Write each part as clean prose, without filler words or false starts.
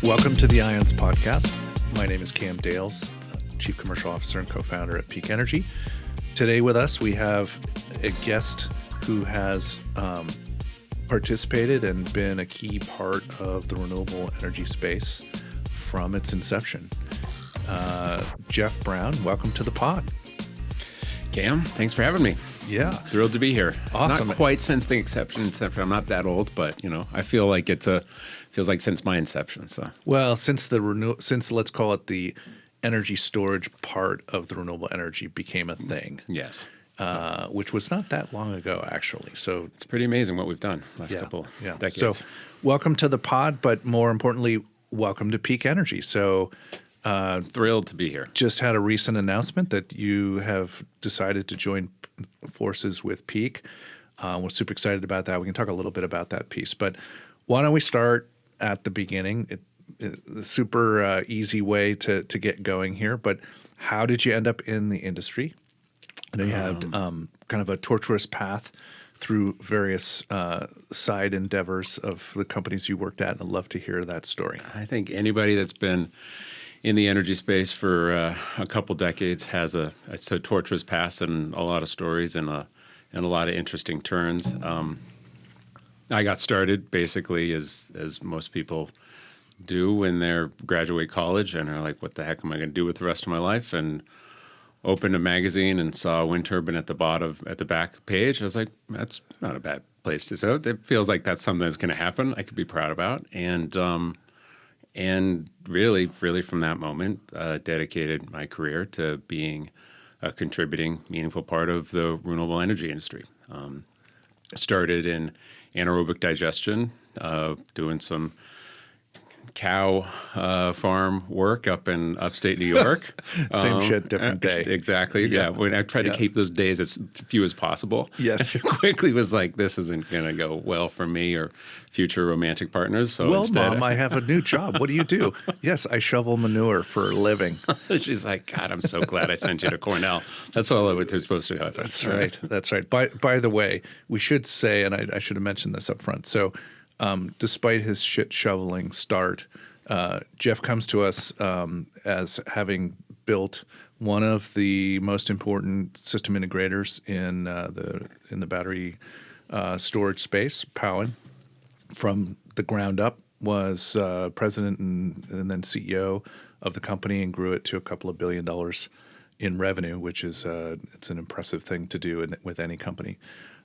Welcome to the IONS podcast. My name is Cam Dales, Chief Commercial Officer and co-founder at Peak Energy. Today with us, we have a guest who has participated and been a key part of the renewable energy space from its inception. Geoff Brown, welcome to the pod. Cam, thanks for having me. Yeah. Thrilled to be here. Awesome. Not quite since the inception. I'm not that old, but I feel like feels like since my inception. So well, since let's call it the energy storage part of the renewable energy became a thing. Yes. Which was not that long ago, actually. So it's pretty amazing what we've done last couple decades. So welcome to the pod, but more importantly, welcome to Peak Energy. So thrilled to be here. Just had a recent announcement that you have decided to join forces with Peak. We're super excited about that. We can talk a little bit about that piece. But why don't we start at the beginning? The super easy way to get going here. But how did you end up in the industry? I know you had kind of a tortuous path through various side endeavors of the companies you worked at, and I'd love to hear that story. I think anybody that's been in the energy space for a couple decades has a tortuous past and a lot of stories and a lot of interesting turns. I got started basically as most people do when they graduate college and are like, what the heck am I going to do with the rest of my life? And opened a magazine and saw a wind turbine at the back page. I was like, that's not a bad place to go. It feels like that's something that's going to happen. I could be proud about. And really from that moment, dedicated my career to being a contributing, meaningful part of the renewable energy industry. Started in anaerobic digestion, doing some cow farm work up in upstate New York. Same shit, different day. Exactly. Yeah. When I tried to keep those days as few as possible. Yes. I quickly was like, this isn't going to go well for me or future romantic partners. So well, instead, Mom, I have a new job. What do you do? Yes, I shovel manure for a living. She's like, God, I'm so glad I sent you to Cornell. That's all what they're supposed to have. That's right. That's right. By the way, we should say, and I should have mentioned this up front. So despite his shit shoveling start, Geoff comes to us as having built one of the most important system integrators in the battery storage space, Powin. From the ground up, was president and then CEO of the company and grew it to a couple of $1 billion in revenue, which is it's an impressive thing to do with any company.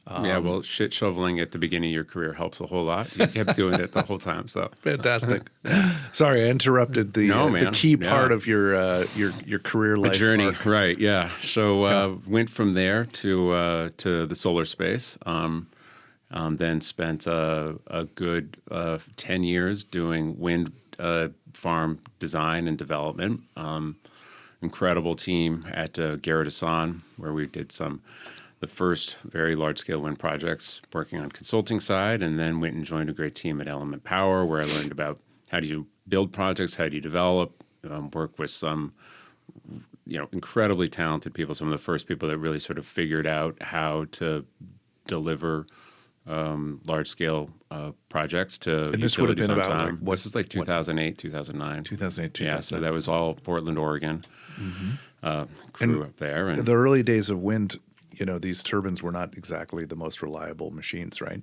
Well, shit shoveling at the beginning of your career helps a whole lot. You kept doing it the whole time, so fantastic. Sorry, I interrupted the key part of your career life journey. Arc. Right? Yeah. So went from there to the solar space. Then spent a good 10 years doing wind farm design and development. Incredible team at Garrett-Asan, where we did the first very large-scale wind projects working on consulting side, and then went and joined a great team at Element Power, where I learned about how do you build projects, how do you develop, work with some incredibly talented people, some of the first people that really sort of figured out how to deliver large-scale projects to and this would have been about time. This was like 2008, 2009. 2008, Yeah, so that was all Portland, Oregon crew up there. And the early days of wind, these turbines were not exactly the most reliable machines, right?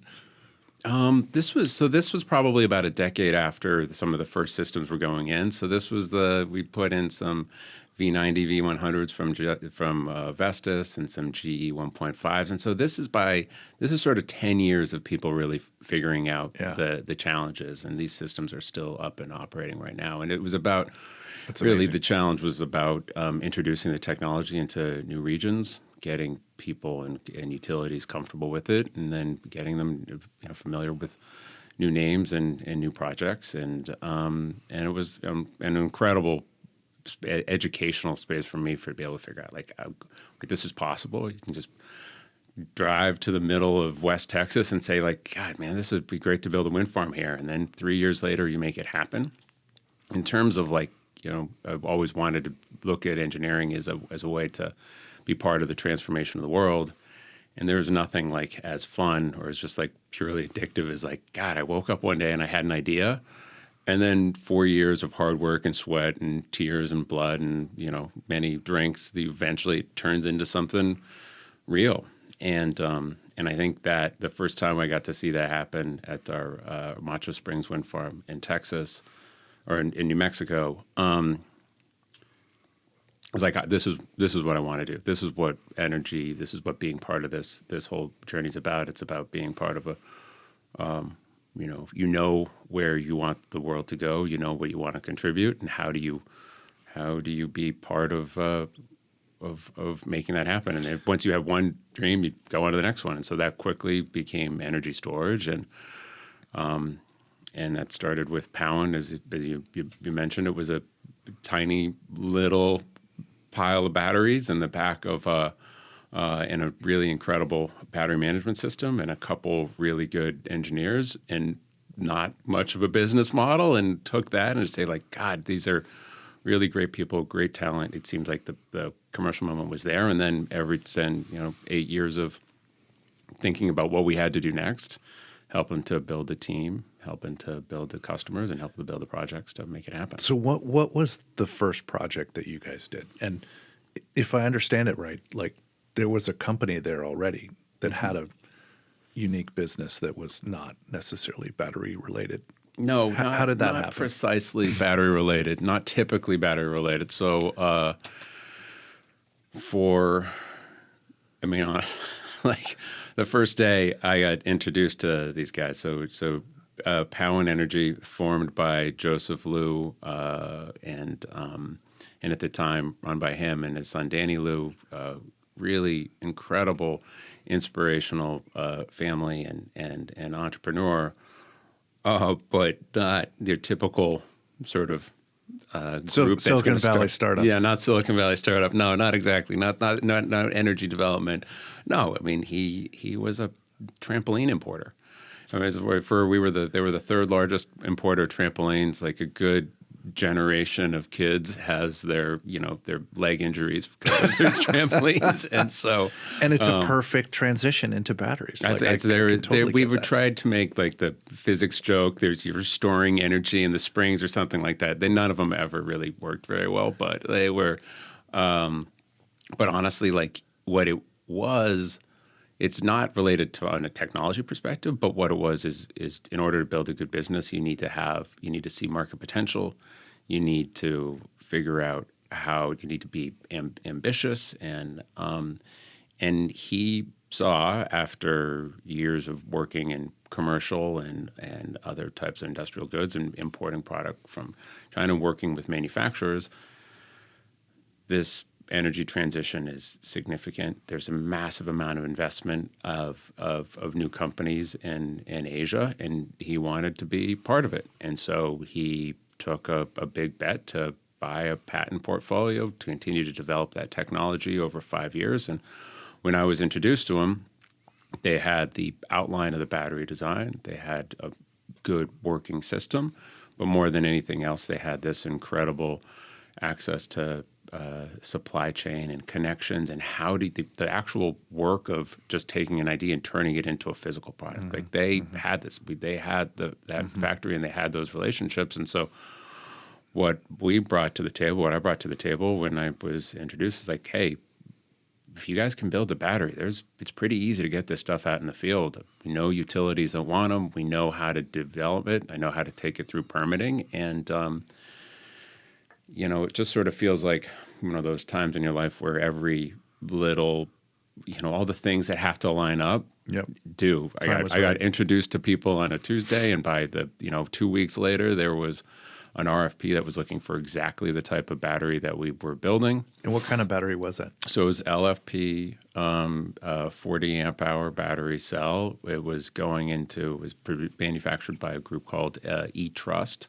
This was probably about a decade after some of the first systems were going in. So this was we put in some V90, V100s from Vestas and some GE 1.5s, and so this is sort of 10 years of people really figuring out the challenges, and these systems are still up and operating right now. And it was about the challenge was about introducing the technology into new regions, getting people and utilities comfortable with it, and then getting them familiar with new names and new projects, and it was an incredible educational space for me to be able to figure out like this is possible. You can just drive to the middle of West Texas and say like, God, man, this would be great to build a wind farm here, and then 3 years later you make it happen. In terms of like, I've always wanted to look at engineering as a way to be part of the transformation of the world. And there's nothing like as fun or as just like purely addictive as like, God, I woke up one day and I had an idea And then 4 years of hard work and sweat and tears and blood and, many drinks, eventually turns into something real. And I think that the first time I got to see that happen at our Macho Springs wind farm in Texas or in New Mexico, I was like, this is what I want to do. This is what energy, this is what being part of this whole journey is about. It's about being part of a, where you want the world to go, what you want to contribute, and how do you be part of making that happen. And once you have one dream, you go on to the next one. And so that quickly became energy storage, and that started with Powin, as you mentioned. It was a tiny little pile of batteries in the back of and a really incredible battery management system and a couple really good engineers and not much of a business model, and took that and say, like, God, these are really great people, great talent. It seems like the commercial moment was there. And then 8 years of thinking about what we had to do next, helping to build the team, helping to build the customers, and helping to build the projects to make it happen. So what was the first project that you guys did? And if I understand it right, like, there was a company there already that had a unique business that was not necessarily battery related. No, how did that not happen? Precisely battery related, not typically battery related. So, like the first day I got introduced to these guys. So Powin Energy, formed by Joseph Liu, and at the time run by him and his son Danny Liu, really incredible, inspirational family and entrepreneur. But not your typical sort of group. Silicon Valley startup. Yeah, not Silicon Valley startup. No, not exactly. Not energy development. No, I mean he was a trampoline importer. I mean, they were the third largest importer of trampolines. Like, a good generation of kids has their leg injuries because of their trampolines, and it's a perfect transition into batteries. We've tried to make, like, the physics joke. You're storing energy in the springs or something like that. None of them ever really worked very well, but they were. But honestly, like, what it was, it's not related to on a technology perspective, but what it was is in order to build a good business, you need to see market potential. You need to figure out how you need to be ambitious. And he saw, after years of working in commercial and other types of industrial goods and importing product from China, working with manufacturers, this energy transition is significant. There's a massive amount of investment of new companies in Asia, and he wanted to be part of it. And so he took a big bet to buy a patent portfolio to continue to develop that technology over 5 years. And when I was introduced to him, they had the outline of the battery design. They had a good working system, but more than anything else, they had this incredible access to supply chain and connections, and how do the actual work of just taking an idea and turning it into a physical product. Mm-hmm. Like, they had this, they had that factory, and they had those relationships. And so what I brought to the table when I was introduced is like, hey, if you guys can build a battery, it's pretty easy to get this stuff out in the field. We know utilities that want them. We know how to develop it. I know how to take it through permitting. And it just sort of feels like those times in your life where every little, all the things that have to line up. Yep. Do. I got introduced to people on a Tuesday, and by the 2 weeks later, there was an RFP that was looking for exactly the type of battery that we were building. And what kind of battery was it? So it was LFP, 40 amp hour battery cell. It was manufactured by a group called eTrust,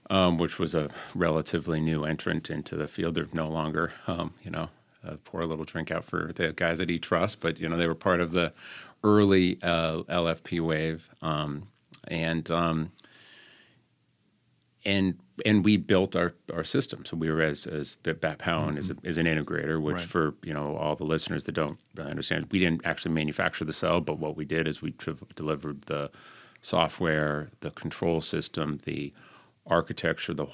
which was a relatively new entrant into the field. They're no longer, a poor little drink out for the guys at eTrust, but they were part of the early LFP wave, and we built our system. So we were as Powin is an integrator, which for all the listeners that don't really understand, we didn't actually manufacture the cell, but what we did is we delivered the software, the control system, the architecture, the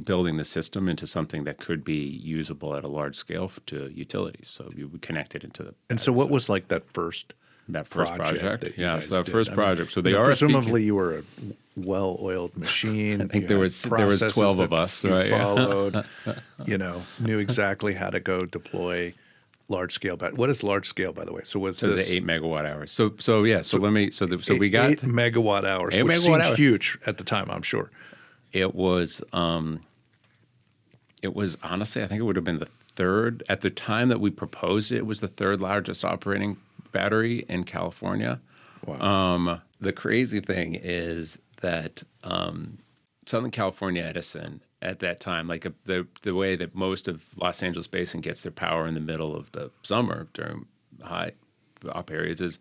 building the system into something that could be usable at a large scale to utilities. So you would connect it into the. And so, what was like that first project? that you Yeah, guys so that did? first project. So the RFP. Presumably, you were a well-oiled machine. I think there was 12 of us, right? Followed, knew exactly how to go deploy large scale. What is large scale, by the way? So was this the 8 megawatt hours? So we got 8 megawatt hours, 8 which megawatt seemed hours. huge at the time, I'm sure. It was honestly, I think it would have been the third at the time that we proposed it. It was the third largest operating battery in California. Wow. The crazy thing is that Southern California Edison at that time, like the way that most of Los Angeles Basin gets their power in the middle of the summer during high op periods, is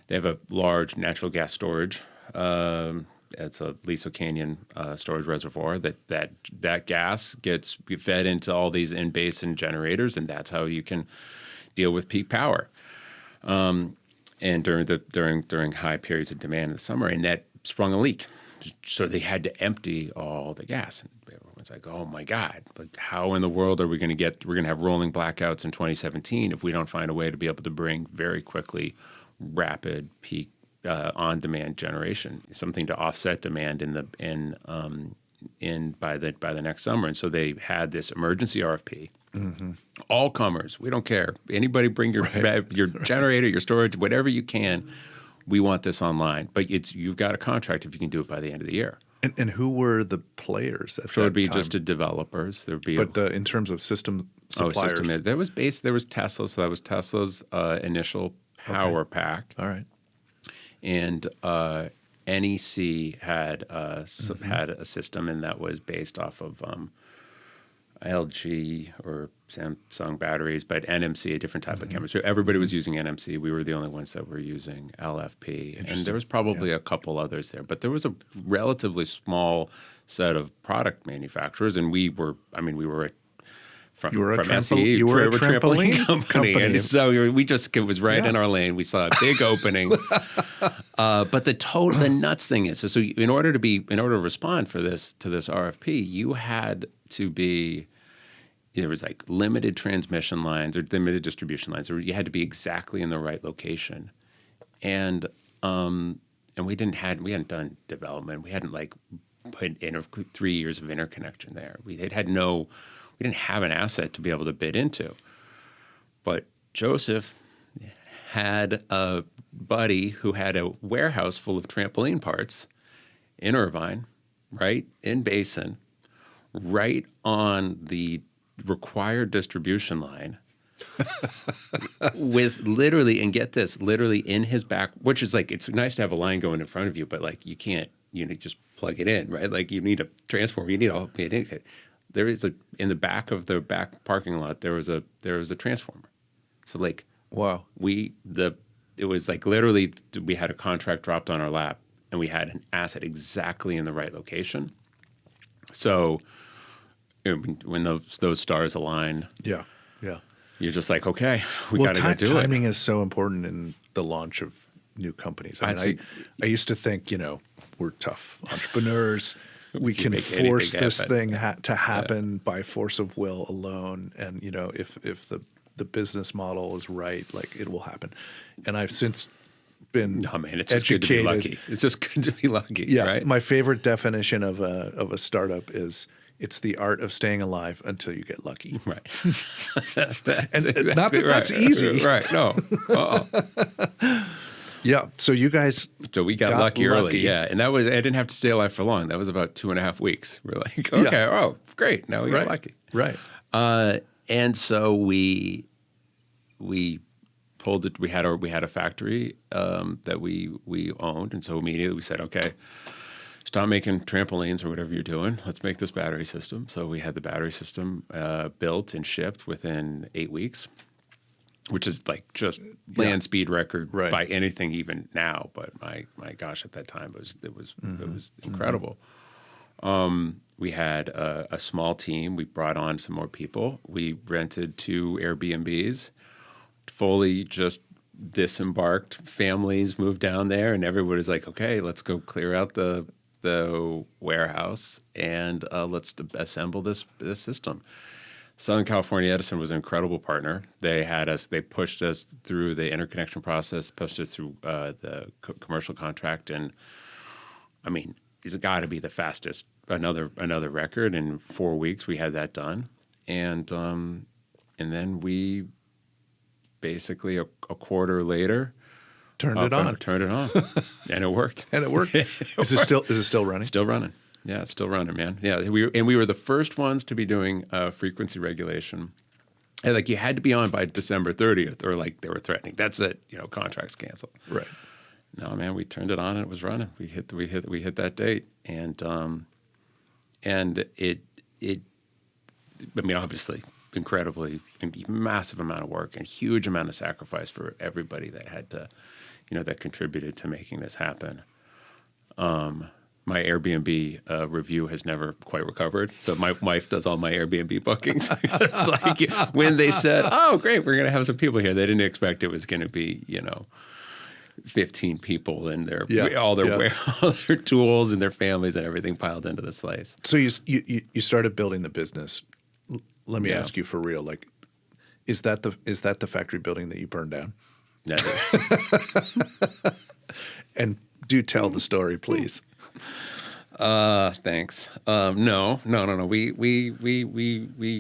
they have a large natural gas storage. It's a Liso Canyon storage reservoir that gas gets fed into all these in-basin generators, and that's how you can deal with peak power. And during high periods of demand in the summer, and that sprung a leak. So they had to empty all the gas. And everyone's like, "Oh my God! Like, how in the world are we going to get? We're going to have rolling blackouts in 2017 if we don't find a way to be able to bring very quickly, rapid peak on-demand generation, something to offset demand by the next summer." And so they had this emergency RFP. Mm-hmm. All comers, we don't care. Anybody bring your generator, your storage, whatever you can. We want this online, but you've got a contract if you can do it by the end of the year. And who were the players at that time? So it would be just developers. There'd be, in terms of system suppliers, there was Tesla. So that was Tesla's initial power pack. All right. And NEC had a system, and that was based off of LG or Samsung batteries, but NMC, a different type of chemistry. Everybody was using NMC. We were the only ones that were using LFP. And there was probably a couple others there. But there was a relatively small set of product manufacturers, and we were from SE, you were a trampoline company. And so it was right in Yeah. our lane. We saw a big opening. But the nuts thing is, so in order to respond to this RFP, you had to be, there was like limited transmission lines or limited distribution lines, or you had to be exactly in the right location. And we hadn't done development. We hadn't put in 3 years of interconnection there. We didn't have an asset to be able to bid into. But Joseph had a buddy who had a warehouse full of trampoline parts in Irvine, right in Basin, right on the required distribution line with literally, and get this, literally in his back, which is it's nice to have a line going in front of you, but you can't, just plug it in, right? You need a transformer, you need a there is in the back of the back parking lot, there was a transformer. So wow. It was literally, we had a contract dropped on our lap, and we had an asset exactly in the right location. So when those stars align, yeah, you're just okay, we got to go do it. Timing is so important in the launch of new companies. I used to think, we're tough entrepreneurs. We can force this thing to happen by force of will alone, and if the business model is right, it will happen. And I've since been it's just good to be lucky. It's just good to be lucky. Yeah, right? My favorite definition of a startup is it's the art of staying alive until you get lucky. Right. And exactly not that that's easy. Right. No. Yeah. So you guys we got lucky early. Yeah. And I didn't have to stay alive for long. That was about 2.5 weeks. We're okay, oh, great. Now we got lucky. Right. And so we pulled it. We had a factory that we owned, and so immediately we said, okay, stop making trampolines or whatever you're doing. Let's make this battery system. So we had the battery system built and shipped within 8 weeks, which is just land speed record by anything even now. But my gosh, at that time it was incredible. We had a small team. We brought on some more people. We rented 2 Airbnbs, fully just disembarked families moved down there, and everybody's okay, let's go clear out the the warehouse and let's assemble this system. Southern California Edison was an incredible partner. They pushed us through the interconnection process, pushed us through the commercial contract, and I mean, it's got to be the fastest. Another record in 4 weeks. We had that done, and then we basically a quarter later Turned it on, and it worked. and it worked. Is it still running? Still running. Yeah, it's still running, man. Yeah, we were the first ones to be doing frequency regulation. And like you had to be on by December 30th, or like they were threatening. That's it. Contracts canceled. Right. No, man, we turned it on and it was running. We hit that date, and it. I mean, obviously, incredibly massive amount of work and huge amount of sacrifice for everybody that had to, that contributed to making this happen. My Airbnb review has never quite recovered. So my wife does all my Airbnb bookings. It's like when they said, "Oh, great, we're going to have some people here," they didn't expect it was going to be, 15 people and all their tools and their families and everything piled into this place. So you started building the business. Let me ask you for real, like, is that the factory building that you burned down? That is. And do tell the story, please. Thanks. No. We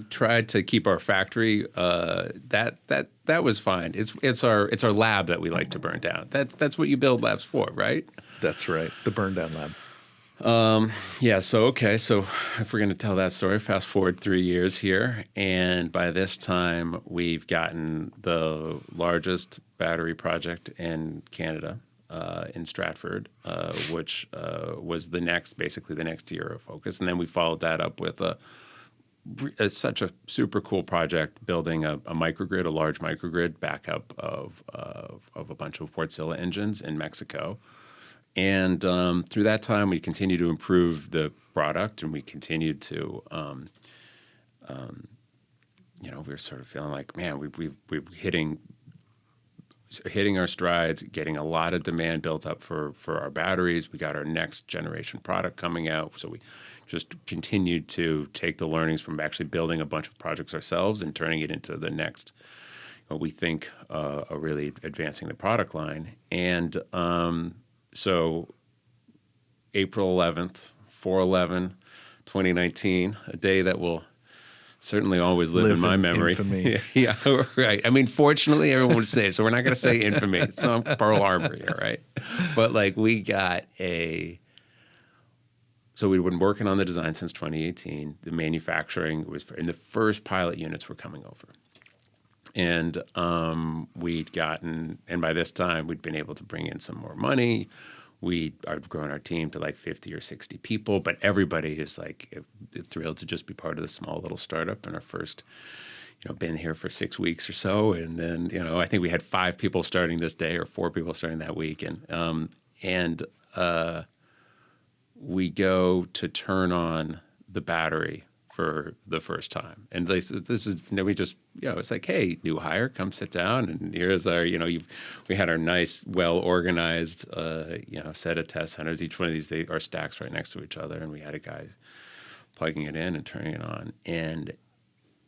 tried to keep our factory. That was fine. It's our lab that we like to burn down. That's what you build labs for, right? That's right. The burn down lab. Yeah. So if we're going to tell that story, fast forward 3 years here, and by this time we've gotten the largest battery project in Canada. In Stratford, which was basically the next year of focus. And then we followed that up with such a super cool project, building a microgrid, a large microgrid backup of a bunch of Wärtsilä engines in Mexico. And through that time, we continued to improve the product, and we continued to, we were sort of feeling like, man, we're hitting our strides, getting a lot of demand built up for our batteries. We got our next generation product coming out. So we just continued to take the learnings from actually building a bunch of projects ourselves and turning it into the next, what we think are really advancing the product line. And so April 11th, 4/11/2019, a day that will certainly always live in my memory. Infamy. Yeah, right. I mean, fortunately, everyone would say it, so we're not going to say infamy. It's not Pearl Harbor here, right? But like we got so we'd been working on the design since 2018. The manufacturing was, and the first pilot units were coming over. And and by this time, we'd been able to bring in some more money. We are growing our team to like 50 or 60 people, but everybody is like thrilled to just be part of this small little startup. And our first, been here for 6 weeks or so. And then, I think we had 5 people starting this day or 4 people starting that week. And we go to turn on the battery for the first time. And this is, we just, it's like, hey, new hire, come sit down. And here's our, we had our nice, well-organized, set of test centers. Each one of these are stacks right next to each other. And we had a guy plugging it in and turning it on and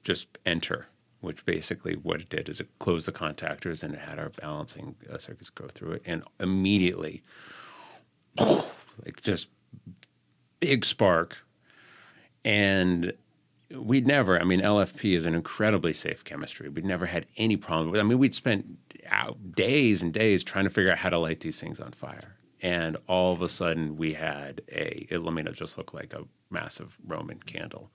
just enter, which basically what it did is it closed the contactors and it had our balancing circuits go through it. And immediately, like just big spark. And LFP is an incredibly safe chemistry. We'd never had any problem with it. I mean, we'd spent days and days trying to figure out how to light these things on fire. And all of a sudden we had it just looked like a massive Roman candle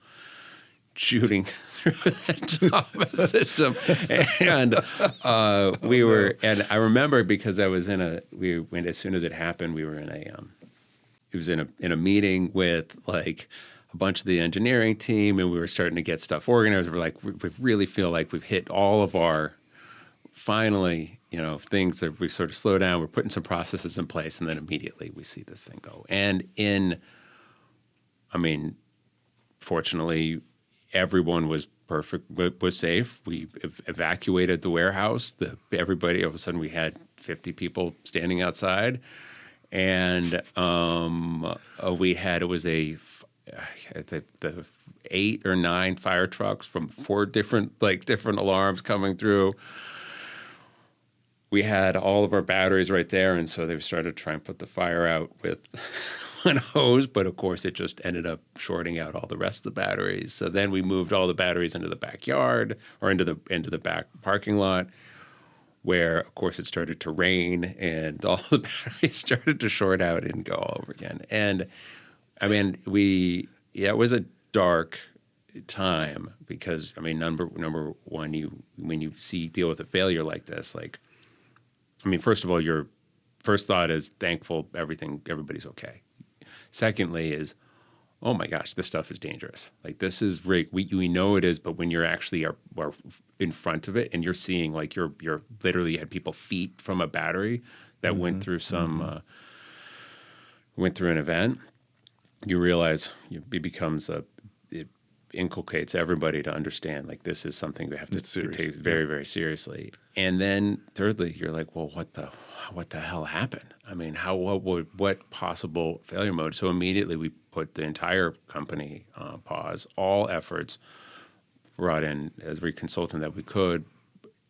shooting through the top of the system. And and I remember because I was as soon as it happened, we were in a meeting with like a bunch of the engineering team, and we were starting to get stuff organized. We're like, we really feel like we've hit all of our, finally, things that we sort of slow down. We're putting some processes in place, and then immediately we see this thing go. And fortunately, everyone was perfect, was safe. We evacuated the warehouse. Everybody, all of a sudden, we had 50 people standing outside. And we had, it was the 8 or 9 fire trucks from 4 different alarms coming through. We had all of our batteries right there, and so they started to try and put the fire out with one hose, but of course it just ended up shorting out all the rest of the batteries. So then we moved all the batteries into the backyard or into the back parking lot, where of course it started to rain and all the batteries started to short out and go all over again. And I mean, it was a dark time because I mean, number one, when you deal with a failure like this, like, I mean, first of all, your first thought is thankful everybody's okay. Secondly is, oh my gosh, this stuff is dangerous. Like this is we know it is, but when you're actually are in front of it and you're seeing like you're literally had people feet from a battery that went through went through an event, you realize it inculcates everybody to understand like this is something we have to take very, very seriously. And then thirdly, you're like, well, what the hell happened? I mean, what possible failure mode? So immediately we put the entire company on pause, all efforts, brought in every consultant that we could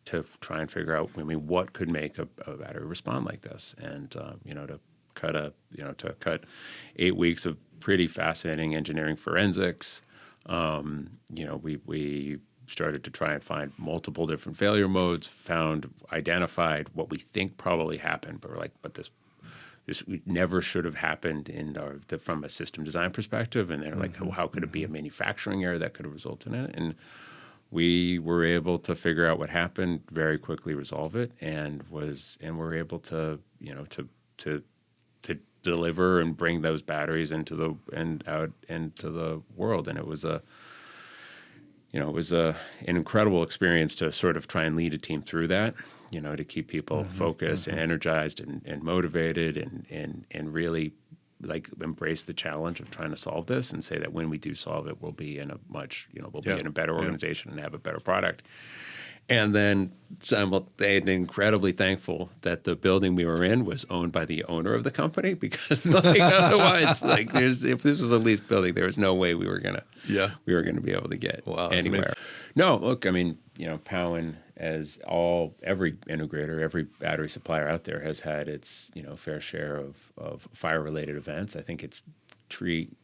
to try and figure out, I mean, what could make a battery respond like this, and to cut 8 weeks of pretty fascinating engineering forensics. We started to try and find multiple different failure modes, identified what we think probably happened, but we're like, but this never should have happened from a system design perspective. And they're like, how could it be a manufacturing error that could have resulted in it? And we were able to figure out what happened, very quickly resolve it, and were able to deliver and bring those batteries out into the world. And it was an incredible experience to sort of try and lead a team through that, to keep people focused and energized and motivated and really like embrace the challenge of trying to solve this and say that when we do solve it, we'll be in a be in a better organization and have a better product. And then incredibly thankful that the building we were in was owned by the owner of the company, because otherwise, if this was a leased building, there was no way we were gonna be able to get anywhere. No, look, I mean, Powin, as every integrator, every battery supplier out there, has had its fair share of fire related events. I think it's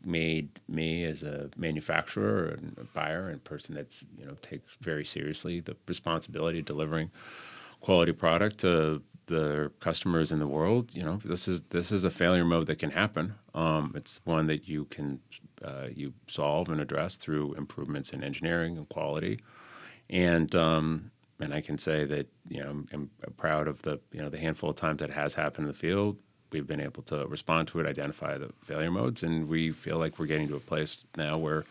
made me as a manufacturer and a buyer and person that's takes very seriously the responsibility of delivering quality product to the customers in the world. This is a failure mode that can happen. It's one that you can you solve and address through improvements in engineering and quality, and I can say that I'm proud of the handful of times that it has happened in the field. We've been able to respond to it, identify the failure modes, and we feel like we're getting to a place now where,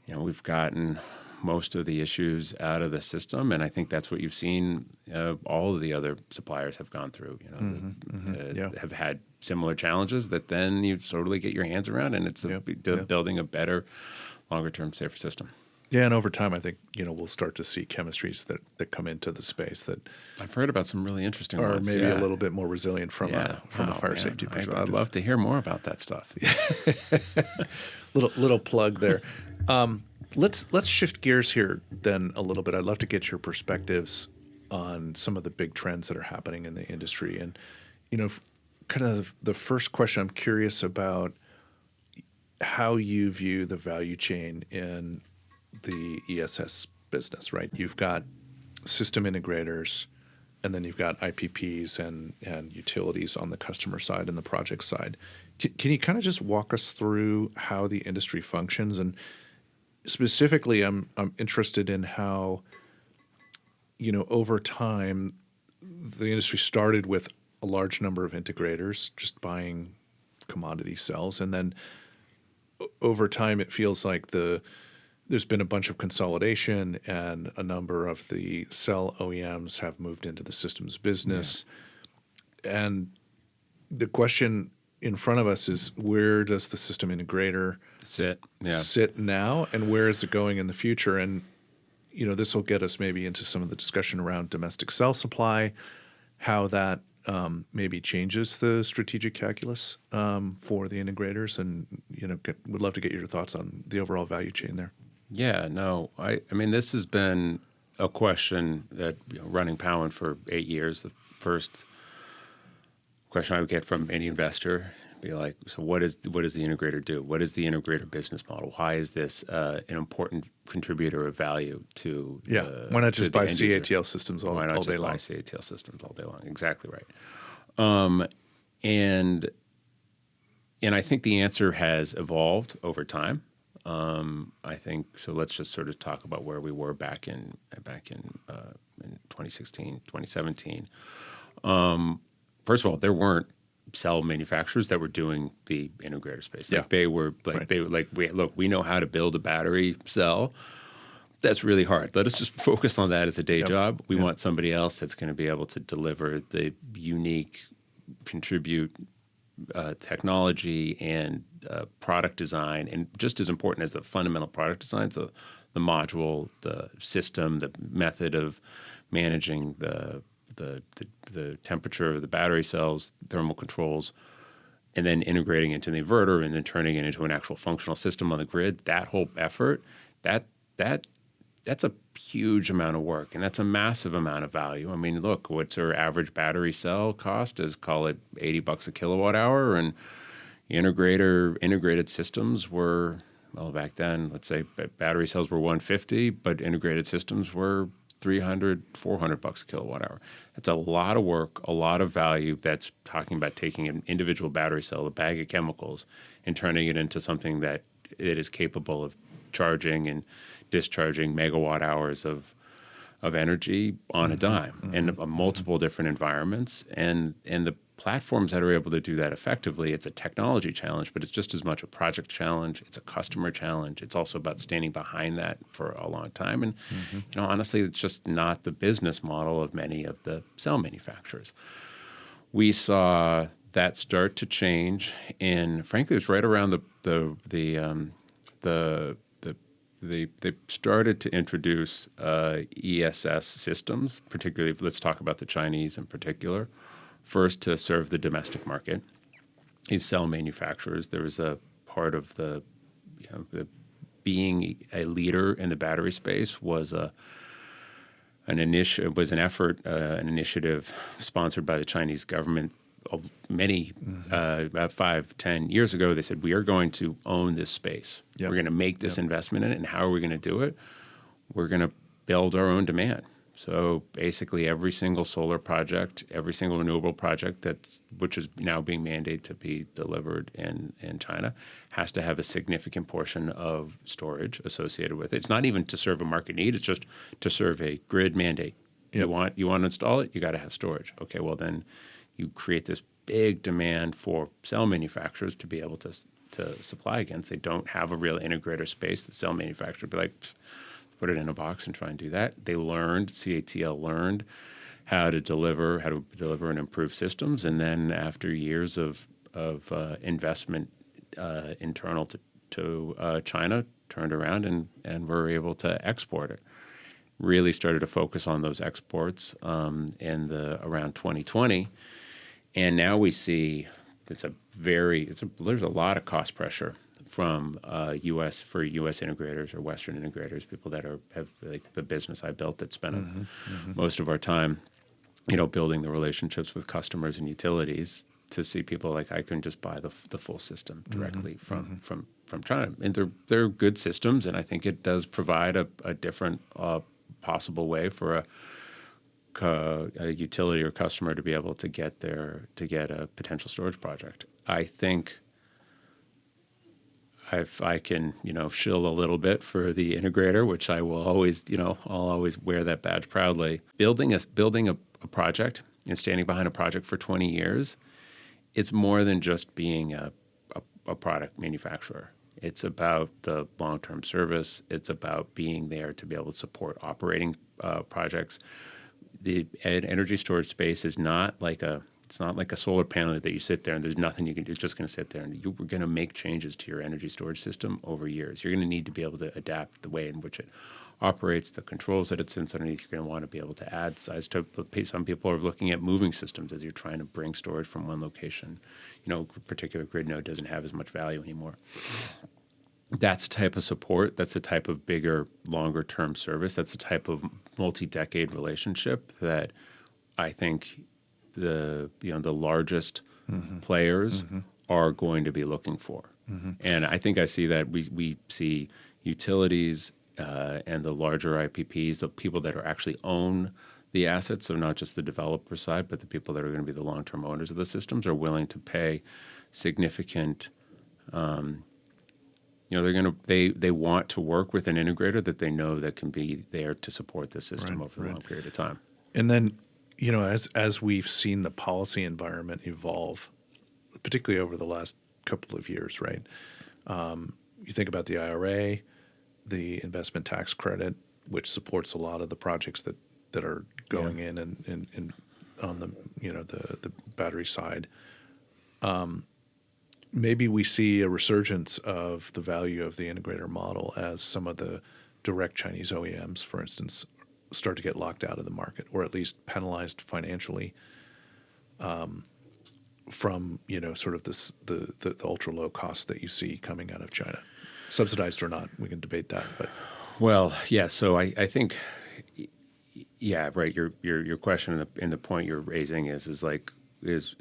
we've gotten most of the issues out of the system, and I think that's what you've seen. All of the other suppliers have gone through, have had similar challenges that then you totally get your hands around, and it's building a better, longer-term, safer system. Yeah, and over time, I think we'll start to see chemistries that come into the space that I've heard about some really interesting ones. Or maybe a little bit more resilient from a fire safety perspective. I'd love to hear more about that stuff. little plug there. Let's shift gears here then a little bit. I'd love to get your perspectives on some of the big trends that are happening in the industry, and kind of the first question, I'm curious about how you view the value chain in the ESS business, right? You've got system integrators, and then you've got IPPs and utilities on the customer side and the project side. Can you kind of just walk us through how the industry functions? And specifically, I'm interested in how, over time, the industry started with a large number of integrators just buying commodity cells, and then over time, it feels like there's been a bunch of consolidation, and a number of the cell OEMs have moved into the systems business. Yeah. And the question in front of us is, where does the system integrator sit now, and where is it going in the future? And this will get us maybe into some of the discussion around domestic cell supply, how that maybe changes the strategic calculus for the integrators, and would love to get your thoughts on the overall value chain there. Yeah, no, I mean, this has been a question that running Powin for 8 years. The first question I would get from any investor be like, so what does the integrator do? What is the integrator business model? Why is this an important contributor of value to? Why not just buy CATL systems all day long? Why not just buy CATL systems all day long? Exactly right. And I think the answer has evolved over time. I think so. Let's just sort of talk about where we were back in 2016, 2017. First of all, there weren't cell manufacturers that were doing the integrator space. Like they were we know how to build a battery cell. That's really hard. Let us just focus on that as a day job. We want somebody else that's going to be able to deliver the unique, contribute technology and product design, and just as important as the fundamental product design, so the module, the system, the method of managing the temperature of the battery cells, thermal controls, and then integrating into the inverter, and then turning it into an actual functional system on the grid. That whole effort, that's a huge amount of work, and that's a massive amount of value. I mean, look, what's our average battery cell cost is, call it $80 a kilowatt hour, and integrated systems were, well, back then, let's say battery cells were $150, but integrated systems were $300, $400 a kilowatt hour. That's a lot of work, a lot of value. That's talking about taking an individual battery cell, a bag of chemicals, and turning it into something that it is capable of charging and discharging megawatt hours of energy on a dime in multiple different environments. And the platforms that are able to do that effectively, it's a technology challenge, but it's just as much a project challenge. It's a customer challenge. It's also about standing behind that for a long time. And honestly, it's just not the business model of many of the cell manufacturers. We saw that start to change, and frankly, it was right around they started to introduce ESS systems, particularly, let's talk about the Chinese in particular, first to serve the domestic market. These cell manufacturers, there was a part of the being a leader in the battery space was an initiative sponsored by the Chinese government of many, about 5-10 years ago. They said, we are going to own this space. We're going to make this investment in it. And how are we going to do it? We're going to build our own demand. So basically every single solar project, every single renewable project which is now being mandated to be delivered in China, has to have a significant portion of storage associated with it. It's not even to serve a market need, it's just to serve a grid mandate. You want to install it, you got to have storage. Okay, well then you create this big demand for cell manufacturers to be able to supply against. They don't have a real integrator space. The cell manufacturer would be like, put it in a box and try and do that. CATL learned how to deliver and improve systems, and then after years of investment internal to China, turned around and were able to export it. Really started to focus on those exports around 2020, and now we see there's a lot of cost pressure from U.S. integrators or Western integrators, people that have like the business I built that spent most of our time, building the relationships with customers and utilities, to see people like, I can just buy the full system directly from China, and they're good systems, and I think it does provide a different possible way for a utility or customer to be able to get a potential storage project. I think if I can, shill a little bit for the integrator, which I will always, I'll always wear that badge proudly. Building a project and standing behind a project for 20 years, it's more than just being a product manufacturer. It's about the long-term service. It's about being there to be able to support operating projects. The energy storage space is it's not like a solar panel that you sit there and there's nothing you can do. It's just going to sit there, and we're going to make changes to your energy storage system over years. You're going to need to be able to adapt the way in which it operates, the controls that it sits underneath. You're going to want to be able to add size to. Some people are looking at moving systems as you're trying to bring storage from one location. A particular grid node doesn't have as much value anymore. That's the type of support. That's the type of bigger, longer-term service. That's the type of multi-decade relationship that I think the largest players are going to be looking for. And I think I see that we see utilities and the larger IPPs, the people that are actually own the assets, so not just the developer side, but the people that are going to be the long-term owners of the systems are willing to pay significant. They want to work with an integrator that they know that can be there to support the system over a long period of time. And then, as we've seen the policy environment evolve, particularly over the last couple of years, right? You think about the IRA, the investment tax credit, which supports a lot of the projects that are going in and on the battery side. Maybe we see a resurgence of the value of the integrator model as some of the direct Chinese OEMs, for instance, start to get locked out of the market, or at least penalized financially from sort of the ultra low cost that you see coming out of China, subsidized or not. We can debate that, but So I think, right. Your question and the point you're raising is there's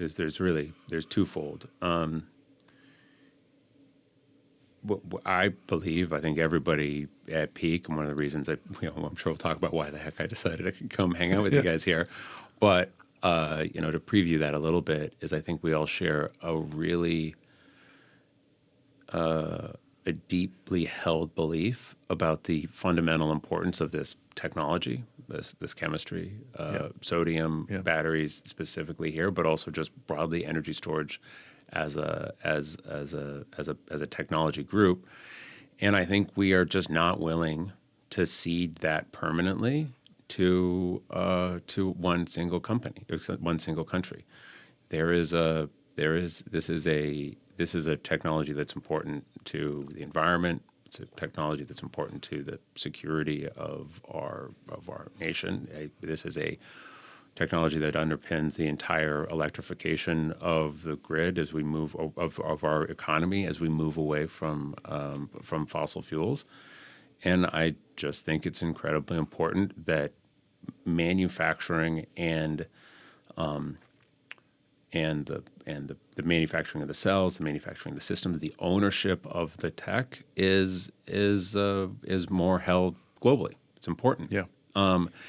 twofold. I think everybody at Peak, and one of the reasons I'm sure we'll talk about why the heck I decided I could come hang out with you guys here, but to preview that a little bit is I think we all share a really a deeply held belief about the fundamental importance of this technology, this chemistry, sodium batteries specifically here, but also just broadly energy storage as a technology group. And I think we are just not willing to cede that permanently to one single company, one single country. This is a technology that's important to the environment. It's a technology that's important to the security of our nation. This is a technology that underpins the entire electrification of the grid as we move of our economy as we move away from fossil fuels. And I just think it's incredibly important that manufacturing and the manufacturing of the cells, the manufacturing of the systems, the ownership of the tech is more held globally. It's important. Yeah.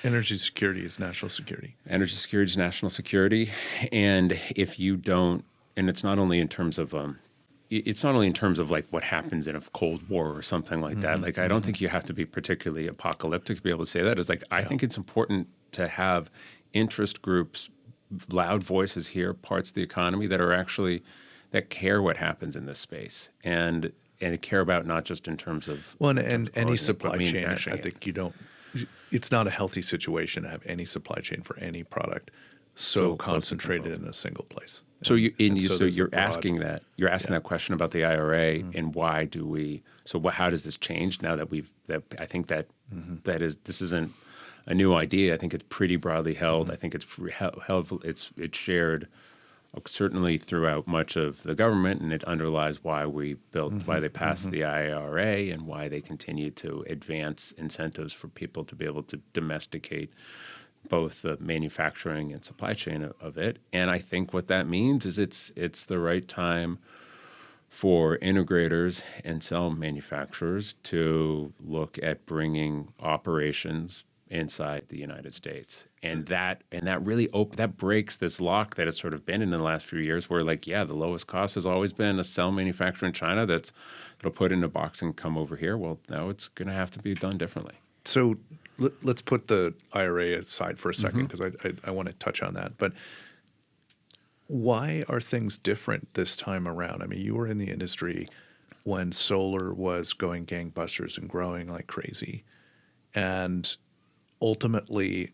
Energy security is national security. Energy security is national security, and if you don't, and it's not only in terms of like what happens in a Cold War or something like that. Like I don't think you have to be particularly apocalyptic to be able to say that. It's like I think it's important to have interest groups, loud voices here, parts of the economy that care what happens in this space and care about not just in terms of and any supply chain. I think you don't. It's not a healthy situation to have any supply chain for any product so concentrated in a single place. So you're asking that question about the IRA and why do we? So how does this change now that I think that this isn't a new idea. I think it's pretty broadly held. I think it's held. It's shared certainly throughout much of the government, and it underlies why why they passed the IRA and why they continue to advance incentives for people to be able to domesticate both the manufacturing and supply chain of it. And I think what that means is it's the right time for integrators and cell manufacturers to look at bringing operations inside the United States, and that really that breaks this lock that it's sort of been in the last few years, where the lowest cost has always been a cell manufacturer in China that'll put in a box and come over here. Well, now it's going to have to be done differently. So let's put the IRA aside for a second because I want to touch on that. But why are things different this time around? I mean, you were in the industry when solar was going gangbusters and growing like crazy, and ultimately,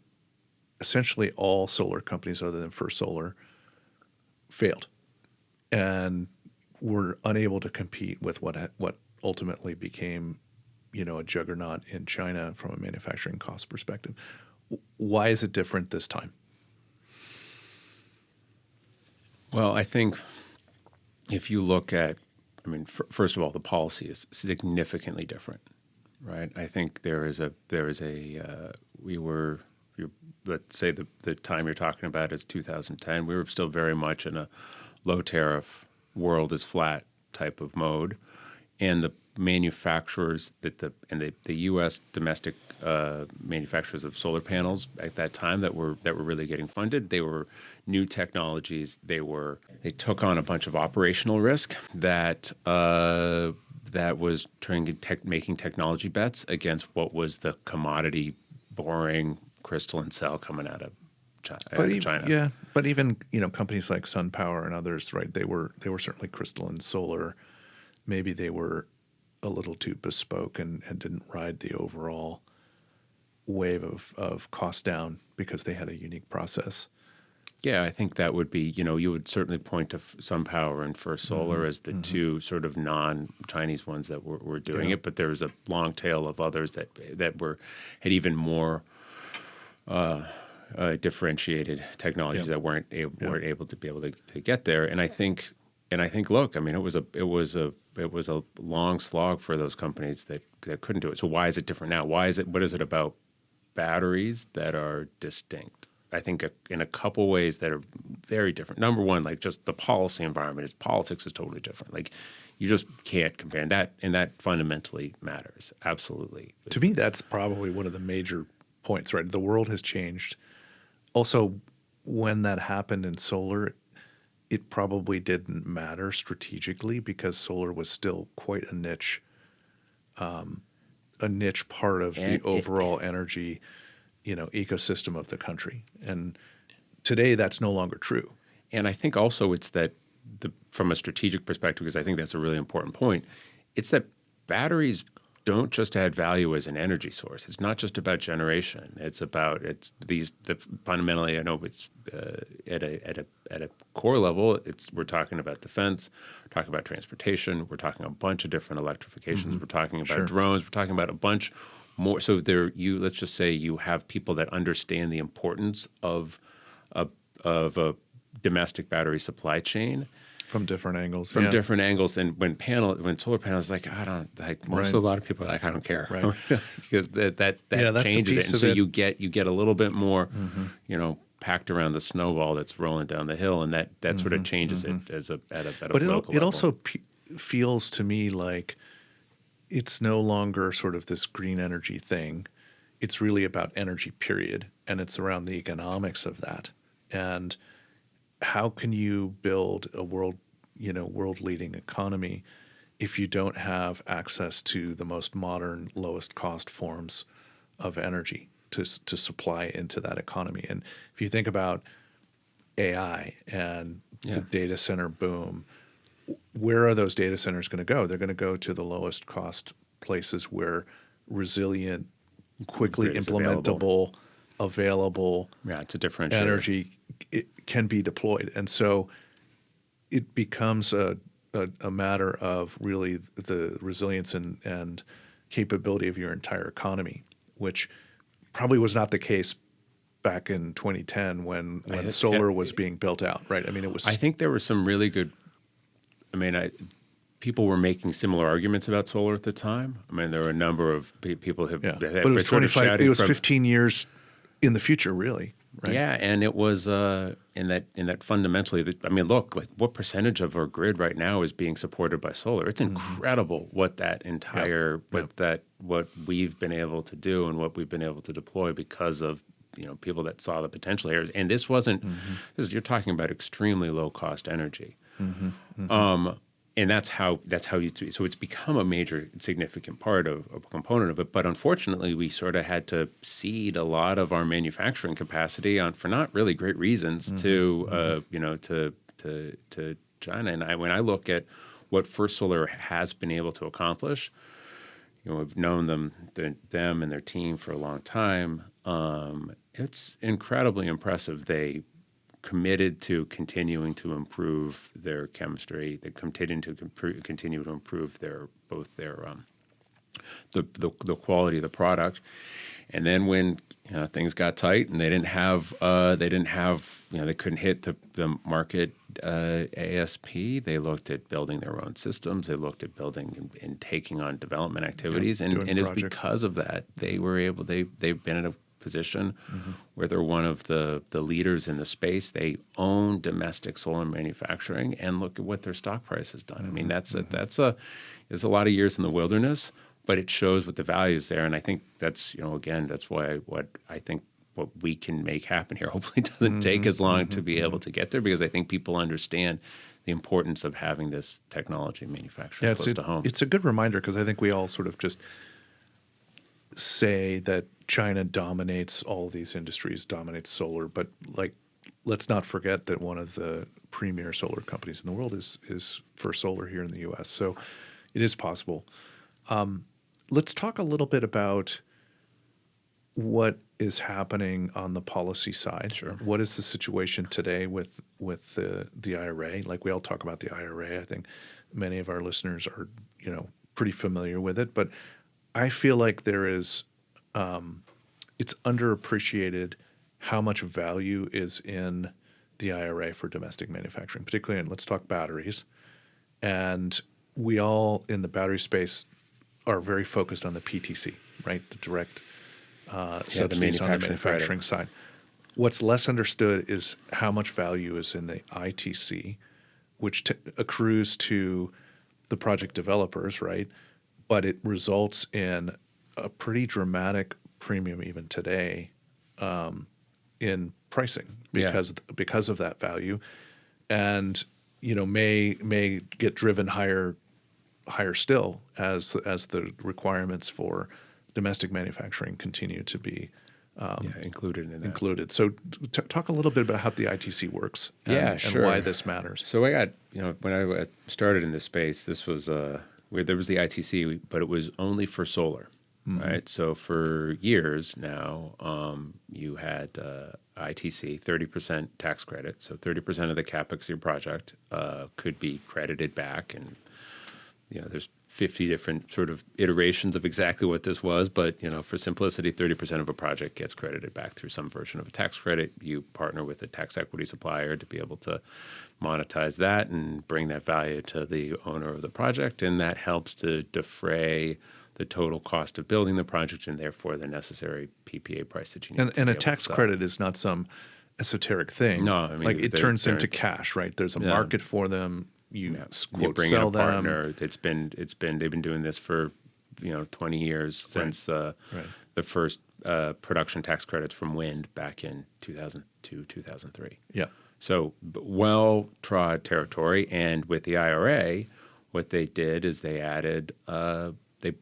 essentially all solar companies other than First Solar failed and were unable to compete with what ultimately became a juggernaut in China from a manufacturing cost perspective. Why is it different this time? Well, I think if you look at, first of all, the policy is significantly different, right? I think let's say the time you're talking about is 2010. We were still very much in a low tariff, world is flat type of mode, and the manufacturers the U.S. domestic manufacturers of solar panels at that time that were really getting funded, they were new technologies. They took on a bunch of operational risk that was making technology bets against what was the commodity, boring crystalline cell coming out of China. Yeah, but even companies like SunPower and others, right? They were certainly crystalline solar. Maybe they were a little too bespoke and didn't ride the overall wave of cost down because they had a unique process. Yeah, I think that would be, you would certainly point to SunPower and First Solar as the two sort of non-Chinese ones that were doing it, but there was a long tail of others that had even more differentiated technologies that weren't able to get there. And I think, look, it was a long slog for those companies that couldn't do it. So why is it different now? What is it about batteries that are distinct? I think in a couple ways that are very different. Number one, like just the policy environment politics is totally different. Like you just can't compare that, and that fundamentally matters. Absolutely. To me, that's probably one of the major points, right? The world has changed. Also, when that happened in solar, it probably didn't matter strategically because solar was still quite a niche part of the overall energy ecosystem of the country. And today that's no longer true. And I think also it's that from a strategic perspective, because I think that's a really important point, it's that batteries don't just add value as an energy source. It's not just about generation. Fundamentally, I know it's at a core level, we're talking about defense, we're talking about transportation, we're talking a bunch of different electrifications, we're talking about drones, we're talking about a bunch more. So let's just say you have people that understand the importance of a domestic battery supply chain. From different angles. Different angles. And when solar panels, a lot of people are like, I don't care. Right. that changes it. And so you get a little bit more, packed around the snowball that's rolling down the hill, and that sort of changes it at a but local it level. also feels to me like it's no longer sort of this green energy thing. It's really about energy, period. And it's around the economics of that. And how can you build a world-leading economy if you don't have access to the most modern, lowest cost forms of energy to supply into that economy? And if you think about AI and the data center boom, where are those data centers going to go? They're going to go to the lowest cost places where resilient, quickly implementable, available it's a differentiator. energy can be deployed. And so it becomes a matter of really the resilience and capability of your entire economy, which probably was not the case back in 2010 when solar was being built out, right? I think there were some really good. People were making similar arguments about solar at the time. There were a number of people who. But it was 25. It was 15 years in the future, really. Right? Yeah, and it was in that fundamentally. Look, like what percentage of our grid right now is being supported by solar? It's incredible what that entire what we've been able to do and what we've been able to deploy because of people that saw the potential here. And this wasn't. You're talking about extremely low cost energy. And that's how you do it. So it's become a major, significant part of a component of it. But unfortunately, we sort of had to cede a lot of our manufacturing capacity for not really great reasons to China. And when I look at what First Solar has been able to accomplish, we've known them and their team for a long time. It's incredibly impressive. They committed to continuing to improve their chemistry. They continue to improve their the quality of the product. And then when things got tight and they couldn't hit the market ASP, they looked at building their own systems. They looked at building and taking on development activities, and it's because of that they've been in a position where they're one of the leaders in the space. They own domestic solar manufacturing, and look at what their stock price has done. I mean, there's a lot of years in the wilderness, but it shows what the value is there. And I think that's, again, that's why what we can make happen here hopefully doesn't take as long to be able to get there, because I think people understand the importance of having this technology manufactured close to home. It's a good reminder, because I think we all sort of just say that China dominates all these industries, dominates solar, but let's not forget that one of the premier solar companies in the world is First Solar here in the U.S. So it is possible. Let's talk a little bit about what is happening on the policy side. Sure. What is the situation today with the IRA? Like, we all talk about the IRA. I think many of our listeners are pretty familiar with it, but I feel like there is it's underappreciated how much value is in the IRA for domestic manufacturing, particularly in, let's talk batteries. And we all in the battery space are very focused on the PTC, right? The direct subsidies on the manufacturing side. What's less understood is how much value is in the ITC, which accrues to the project developers, right? But it results in a pretty dramatic premium even today in pricing because of that value, and may get driven higher still as the requirements for domestic manufacturing continue to be included in that. Included. So talk a little bit about how the ITC works and why this matters. So I got, when I started in this space, this was where there was the ITC, but it was only for solar, right? So for years now, you had ITC, 30% tax credit. So 30% of the capex of your project could be credited back, and there's 50 different sort of iterations of exactly what this was, but for simplicity, 30% of a project gets credited back through some version of a tax credit. You partner with a tax equity supplier to be able to monetize that and bring that value to the owner of the project, and that helps to defray the total cost of building the project and therefore the necessary PPA price that you need. And a tax credit is not some esoteric thing. No, I mean, it turns into cash, right? There's a market for them. You bring sell in a partner. They've been doing this for 20 years since the first production tax credits from wind back in 2002, 2003. Yeah. So well-trod territory. And with the IRA, what they did is they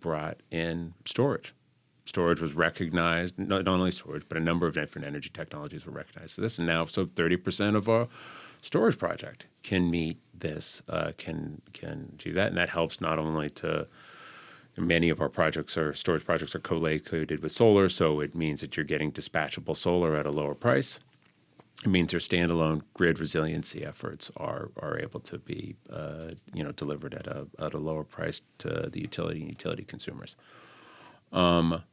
brought in storage. Storage was recognized, not only storage, but a number of different energy technologies were recognized. So 30% of our storage project can meet this, can do that, and that helps not only to many of our storage projects are co-located with solar, so it means that you're getting dispatchable solar at a lower price. It means your standalone grid resiliency efforts are able to be delivered at a lower price to the utility consumers. But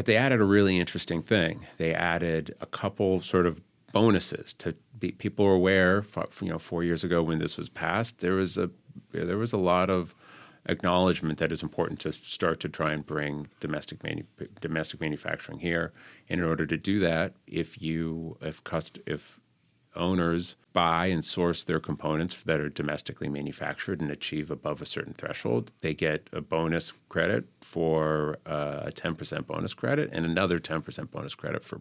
they added a really interesting thing. They added a couple sort of bonuses to people were aware. 4 years ago when this was passed, there was a lot of acknowledgement that it's important to start to try and bring domestic manufacturing here. And in order to do that, if owners buy and source their components that are domestically manufactured and achieve above a certain threshold, they get a bonus credit for a 10% bonus credit and another 10% bonus credit for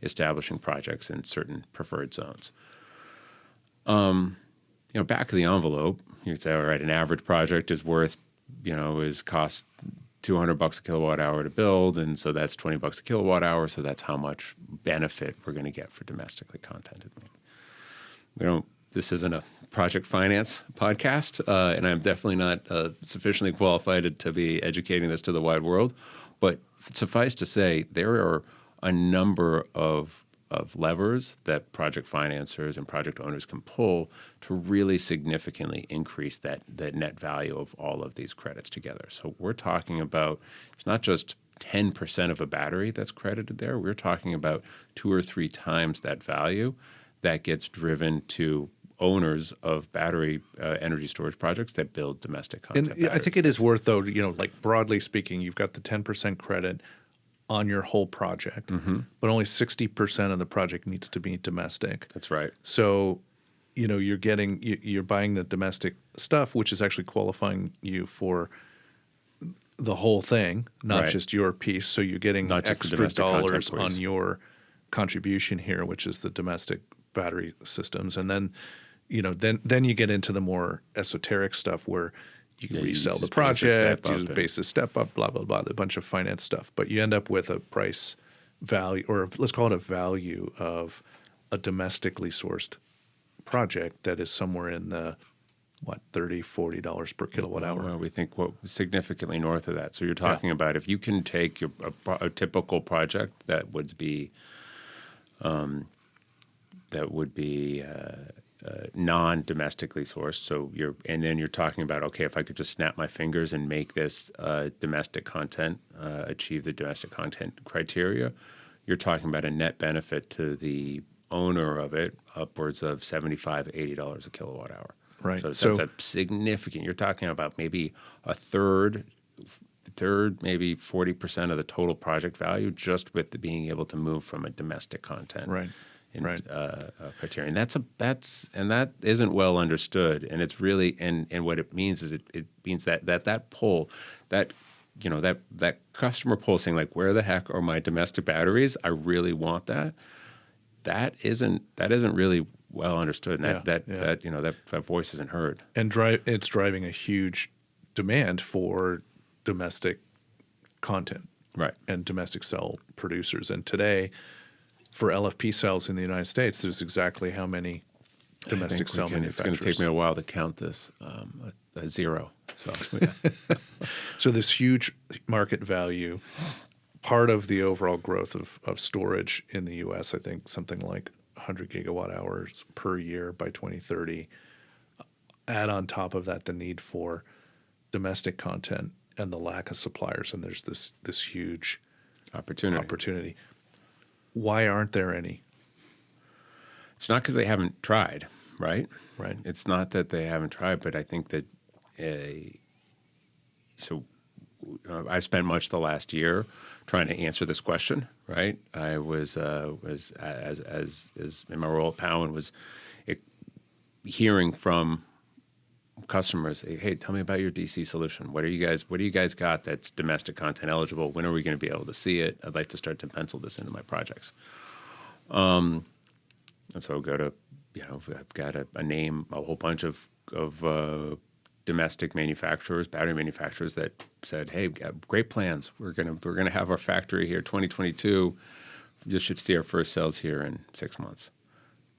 establishing projects in certain preferred zones. Back of the envelope, you could say, all right, an average project is worth, costs $200 a kilowatt hour to build, and so that's $20 a kilowatt hour. So that's how much benefit we're going to get for domestically contented. This isn't a project finance podcast, and I'm definitely not sufficiently qualified to be educating this to the wide world. But suffice to say, there are a number of levers that project financiers and project owners can pull to really significantly increase that net value of all of these credits together. So we're talking about, it's not just 10% of a battery that's credited there. We're talking about 2 or 3 times that value that gets driven to owners of battery energy storage projects that build domestic content And I think it is worth, though, like broadly speaking, you've got the 10% credit on your whole project, but only 60% of the project needs to be domestic. That's right. So, you're buying the domestic stuff, which is actually qualifying you for the whole thing, not just your piece. So you're getting not extra dollars on your contribution here, which is the domestic battery systems. And then, then you get into the more esoteric stuff where you can resell the project, use basis step up, blah, blah, blah, a bunch of finance stuff. But you end up with a price value, or let's call it a value of a domestically sourced project that is somewhere in the, $30, $40 per kilowatt hour. Well, we think significantly north of that. So you're talking about if you can take a typical project that would be non-domestically sourced. So then you're talking about, okay, if I could just snap my fingers and make this domestic content, achieve the domestic content criteria, you're talking about a net benefit to the owner of it upwards of $75, $80 a kilowatt hour. Right. So that's a significant. You're talking about maybe a third, maybe 40% of the total project value just with being able to move from a domestic content. Right. Criterion. That isn't well understood, and it's really and what it means is it means that pull, that customer pull saying like, where the heck are my domestic batteries? I really want that. That isn't really well understood, and that voice isn't heard. And it's driving a huge demand for domestic content, right? And domestic cell producers. And today, for LFP cells in the United States, there's exactly how many domestic cell manufacturers? It's going to take me a while to count this. A zero. So, So this huge market value, part of the overall growth of storage in the U.S., I think something like 100 gigawatt hours per year by 2030. Add on top of that the need for domestic content and the lack of suppliers, and there's this huge opportunity. Why aren't there any? It's not because they haven't tried, right? Right. It's not that they haven't tried, but I think that I spent much of the last year trying to answer this question, right? I was as in my role at Powin was hearing from customers, hey, tell me about your DC solution. What do you guys got that's domestic content eligible? When are we going to be able to see it? I'd like to start to pencil this into my projects. And so I'll go to, I've got a name, a whole bunch of domestic manufacturers, battery manufacturers that said, hey, we got great plans. We're gonna have our factory here 2022. You should see our first cells here in 6 months.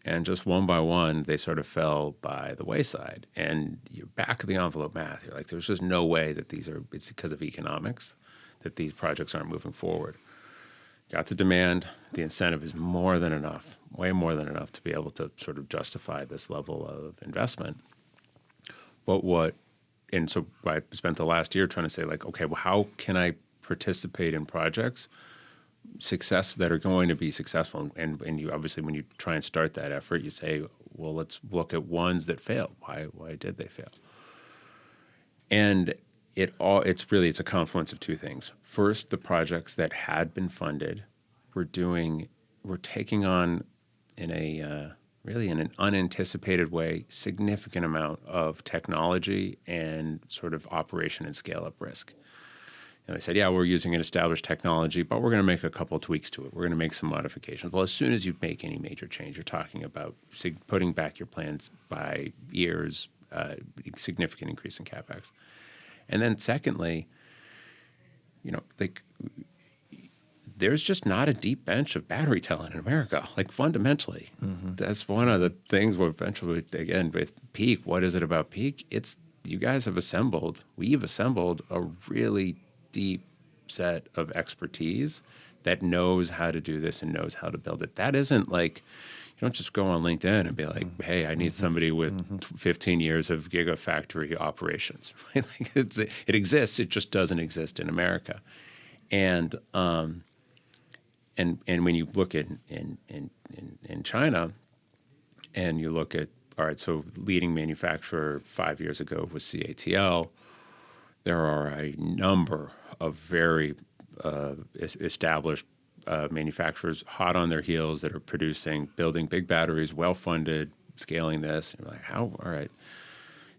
And just one by one, they sort of fell by the wayside. And you're back of the envelope math. You're like, there's just no way that it's because of economics that these projects aren't moving forward. Got the demand. The incentive is more than enough, way more than enough to be able to sort of justify this level of investment. And so I spent the last year trying to say like, okay, well, how can I participate in projects that are going to be successful? And you obviously, when you try and start that effort, you say, well, let's look at ones that failed. Why did they fail? And it's a confluence of two things. First, the projects that had been funded were taking on in an unanticipated way, significant amount of technology and sort of operation and scale-up risk. And they said, yeah, we're using an established technology, but we're going to make a couple of tweaks to it. We're going to make some modifications. Well, as soon as you make any major change, you're talking about putting back your plans by years, significant increase in CapEx. And then secondly, there's just not a deep bench of battery talent in America, like fundamentally. Mm-hmm. That's one of the things where eventually, again, with Peak, what is it about Peak? We've assembled a really deep set of expertise that knows how to do this and knows how to build it. That isn't like, you don't just go on LinkedIn and be like, hey, I need somebody with 15 years of gigafactory operations. Right? Like it exists, it just doesn't exist in America. And when you look at in China, and you look at, all right, so leading manufacturer 5 years ago was CATL. There are a number of very established manufacturers hot on their heels that are building big batteries, well-funded, scaling this. And you're like, how? All right,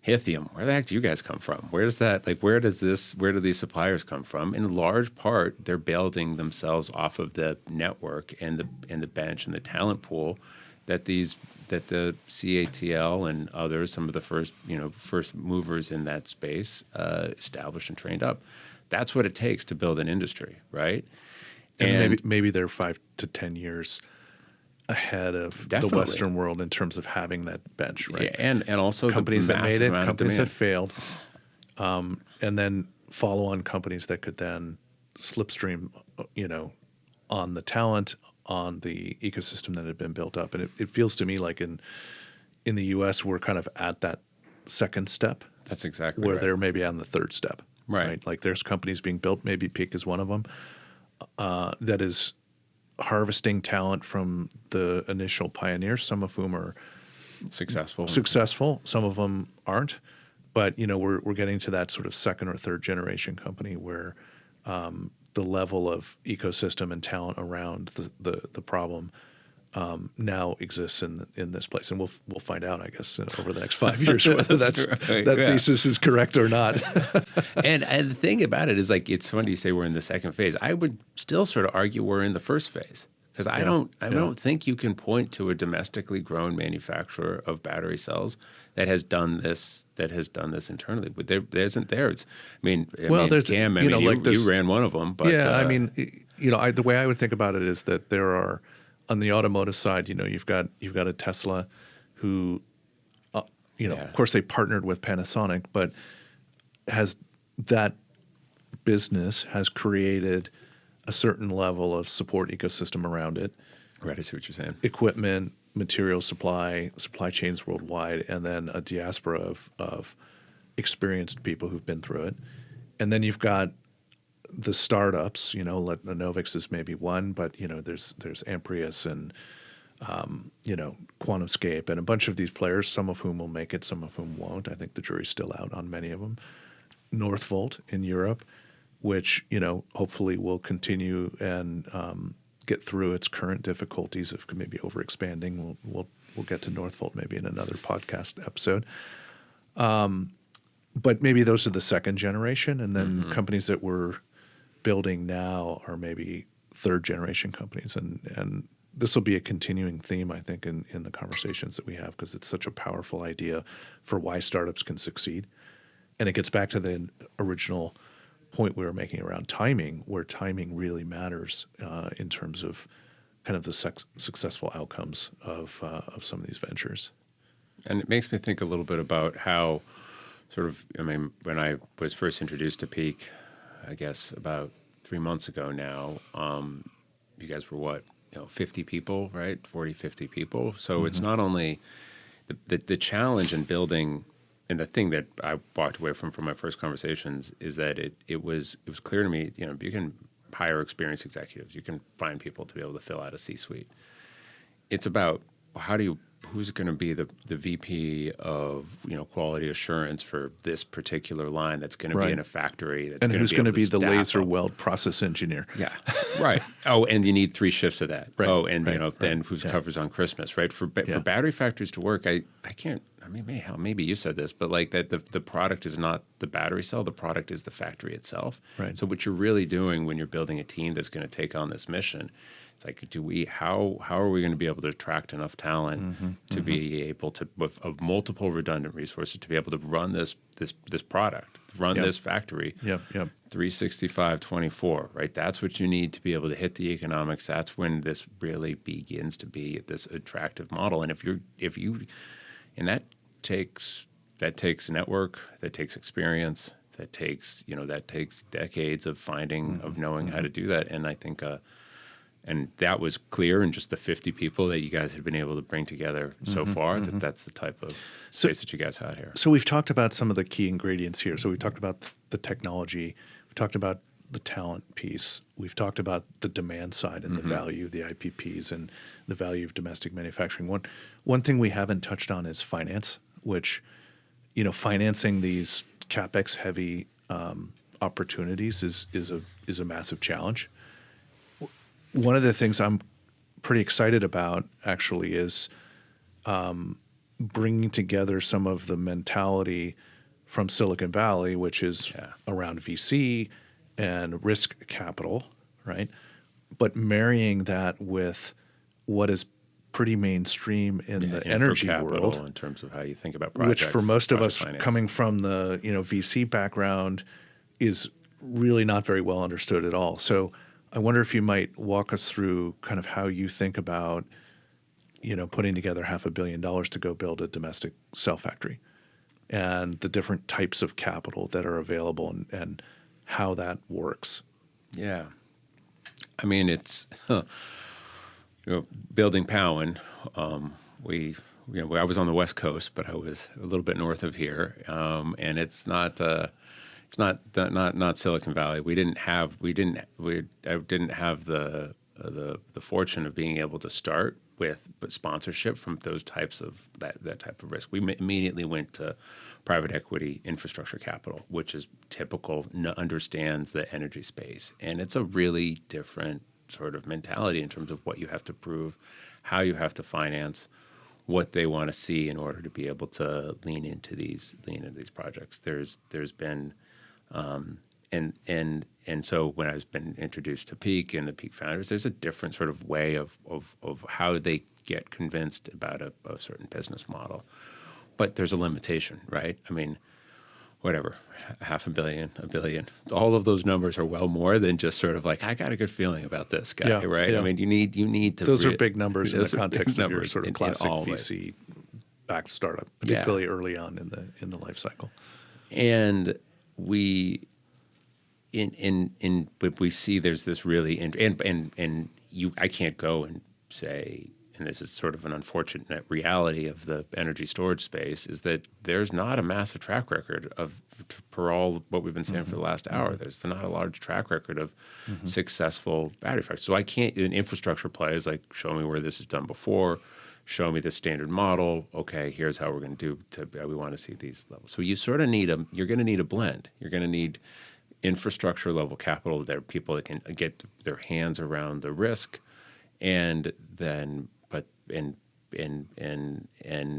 lithium. Where the heck do you guys come from? Where do these suppliers come from? In large part, they're building themselves off of the network and the bench and the talent pool that the CATL and others, some of the first movers in that space, established and trained up. That's what it takes to build an industry, right? And maybe they're 5 to 10 years ahead of the Western world in terms of having that bench, right? Yeah, and also companies that made it, companies that demand. failed, and then follow-on companies that could then slipstream, on the talent, on the ecosystem that had been built up. And it feels to me like in the U.S. we're kind of at that second step. That's exactly where right. they're maybe on the third step, Right. Like there's companies being built. Maybe Peak is one of them. That is harvesting talent from the initial pioneers, some of whom are Successful. Some of them aren't. But we're getting to that sort of second or third generation company where the level of ecosystem and talent around the problem now exists in this place, and we'll find out, I guess, over the next 5 years whether that thesis is correct or not. And the thing about it is, like, it's funny you say we're in the second phase. I would still sort of argue we're in the first phase, because I don't think you can point to a domestically grown manufacturer of battery cells that has done this internally. But there isn't there. It's there's Cam. You ran one of them. But the way I would think about it is that there are, on the automotive side, you've got a Tesla who, of course they partnered with Panasonic, but has created a certain level of support ecosystem around it. Right, I see what you're saying. Equipment, material supply chains worldwide, and then a diaspora of experienced people who've been through it. And then you've got the startups, Novix is maybe one, but there's Amprius and QuantumScape and a bunch of these players, some of whom will make it, some of whom won't. I think the jury's still out on many of them. Northvolt in Europe, which hopefully will continue and get through its current difficulties of maybe overexpanding. We'll get to Northvolt maybe in another podcast episode. But maybe those are the second generation, and then companies that we're building now are maybe third generation companies, and this will be a continuing theme, I think, in the conversations that we have, because it's such a powerful idea for why startups can succeed. And it gets back to the original point we were making around timing, where timing really matters in terms of kind of the successful outcomes of some of these ventures. And it makes me think a little bit about how when I was first introduced to Peak, I guess about 3 months ago now, you guys were 50 people, right? 40, 50 people. So it's not only the challenge in building, and the thing that I walked away from my first conversations is that it was clear to me, you can hire experienced executives, you can find people to be able to fill out a C-suite. It's about who's going to be the VP of quality assurance for this particular line that's going to be in a factory, and who's going to be the laser weld process engineer. Yeah, right. Oh, and you need 3 shifts of that. Right. Oh, and then who's covers on Christmas, right? For battery factories to work, I can't. I mean, maybe you said this, but like that the product is not the battery cell. The product is the factory itself. Right. So what you're really doing when you're building a team that's going to take on this mission, it's like, how are we going to be able to attract enough talent to be able to, of multiple redundant resources, to be able to run this product, run this factory, 365/24, right? That's what you need to be able to hit the economics. That's when this really begins to be this attractive model. And and that takes network, that takes experience, that takes decades of knowing how to do that. And I think And that was clear in just the 50 people that you guys had been able to bring together so far, that that's the type of space that you guys had here. So we've talked about some of the key ingredients here. So we've talked about the technology. We've talked about the talent piece. We've talked about the demand side and the value of the IPPs and the value of domestic manufacturing. One thing we haven't touched on is finance, which, financing these CapEx heavy opportunities is a massive challenge. One of the things I'm pretty excited about actually is bringing together some of the mentality from Silicon Valley, which is around VC and risk capital, right? But marrying that with what is pretty mainstream in the energy world in terms of how you think about projects, which for most of us finance. Coming from the VC background is really not very well understood at all. So I wonder if you might walk us through kind of how you think about, putting together $500 million to go build a domestic cell factory and the different types of capital that are available and how that works. Yeah. I mean, it's building Powin. I was on the West Coast, but I was a little bit north of here, and it's not Silicon Valley. I didn't have the fortune of being able to start with sponsorship from those types of that type of risk. We immediately went to private equity infrastructure capital, which is typical, understands the energy space, and it's a really different sort of mentality in terms of what you have to prove, how you have to finance, what they want to see in order to be able to lean into these projects. There's been and so when I've been introduced to Peak and the Peak founders, there's a different sort of way of how they get convinced about a certain business model. But there's a limitation, right? I mean, whatever, $500 million, $1 billion, all of those numbers are well more than just sort of like, I got a good feeling about this guy, right? Yeah. I mean, you need to. Those are big numbers in the context of your sort of in classic all VC backed startup, particularly early on in the life cycle. And we but we see there's this really I can't go and say, and this is sort of an unfortunate reality of the energy storage space, is that there's not a massive track record per all what we've been saying for the last hour. There's not a large track record of successful battery factories. So I can't, in infrastructure plays, like show me where this is done before, show me the standard model. Okay, here's how we're going to do. We want to see these levels. So you sort of you're going to need a blend. You're going to need infrastructure level capital. There are people that can get their hands around the risk, and then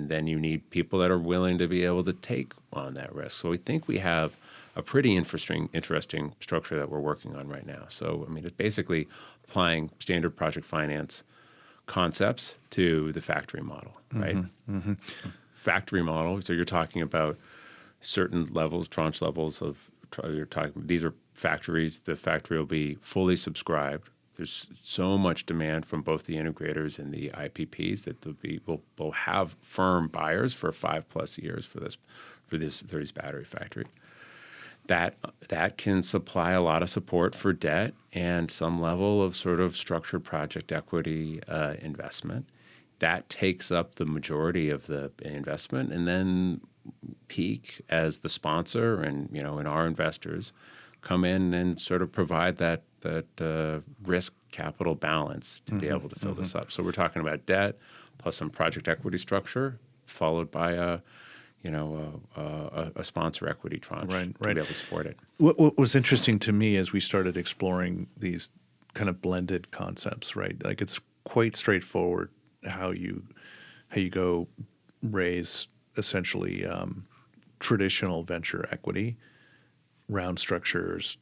then you need people that are willing to be able to take on that risk. So we think we have a pretty interesting structure that we're working on right now. So I mean, it's basically applying standard project finance concepts to the factory model, right? Factory model. So you're talking about certain levels, tranche levels of. These are factories. The factory will be fully subscribed. There's so much demand from both the integrators and the IPPs that we'll have firm buyers for 5+ years for this battery factory. That can supply a lot of support for debt and some level of sort of structured project equity investment. That takes up the majority of the investment, and then Peak as the sponsor and our investors come in and sort of provide that risk capital balance to be able to fill this up. So we're talking about debt plus some project equity structure, followed by a sponsor equity tranche to be able to support it. What was interesting to me as we started exploring these kind of blended concepts, right? Like it's quite straightforward how you go raise essentially traditional venture equity, round structures.